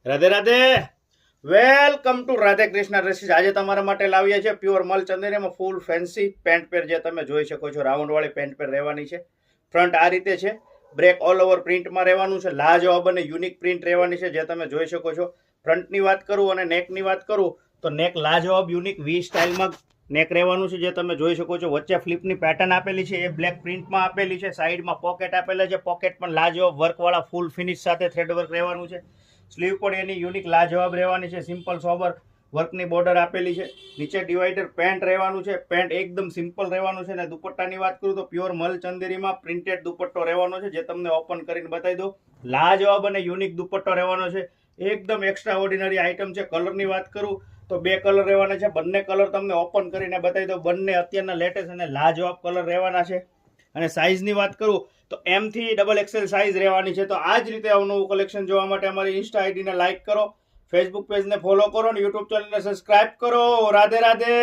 Radhe Radhe, welcome to Radhe Krishna dresses. આજે તમારા માટે લાવ્યા છે પ્યોર મલ ચંદેરીમાં ફૂલ ફેન્સી પેન્ટ પેર, જે તમે જોઈ શકો છો. રાઉન્ડ વાળી પેન્ટ પેર રહેવાની છે. ફ્રન્ટ આ રીતે છે, બ્રેક ઓલ ઓવર પ્રિન્ટમાં રહેવાનું છે. લાજવાબ અને યુનિક પ્રિન્ટ રહેવાની છે, જે તમે જોઈ શકો છો. ફ્રન્ટની વાત કરું અને નેકની વાત કરું તો નેક લાજવાબ યુનિક વી સ્ટાઇલમાં નેક રહેવાનું છે, જે તમે જોઈ શકો છો. વચ્ચે ફ્લિપની પેટર્ન આપેલી છે, એ બ્લેક પ્રિન્ટમાં આપેલી છે. સાઈડમાં પોકેટ આપેલા છે, પોકેટ પણ લાજવાબ વર્કવાળા ફૂલ ફિનિશ સાથે થ્રેડ વર્ક રહેવાનું છે. સ્લીવ પણ એની યુનિક લાજવાબ રહેવાની છે. સિમ્પલ સોબર વર્કની બોર્ડર આપેલી છે. નીચે ડિવાઈડર પેન્ટ રહેવાનું છે. પેન્ટ એકદમ સિમ્પલ રહેવાનું છે. અને દુપટ્ટાની વાત કરું તો પ્યોર મલ ચંદેરીમાં પ્રિન્ટેડ દુપટ્ટો રહેવાનો છે, જે તમને ઓપન કરીને બતાવી દઉં. લાજવાબ અને યુનિક દુપટ્ટો રહેવાનો છે. એકદમ એક્સ્ટ્રા ઓર્ડિનરી આઇટમ છે. કલરની વાત કરું તો બે કલર રહેવાના છે. બંને કલર તમને ઓપન કરીને બતાવી દઉં. બંને અત્યારના લેટેસ્ટ અને લાજવાબ કલર રહેવાના છે. અને સાઇઝની વાત કરું તો M થી XXL સાઇઝ રહેવાની છે. તો આ જ રીતે અવનવું કલેક્શન જોવા માટે અમારી ઇન્સ્ટા આઈડીને લાઇક કરો, ફેસબુક પેજને ફોલો કરો અને યુટ્યુબ ચેનલને સબસ્ક્રાઇબ કરો. રાધે રાધે.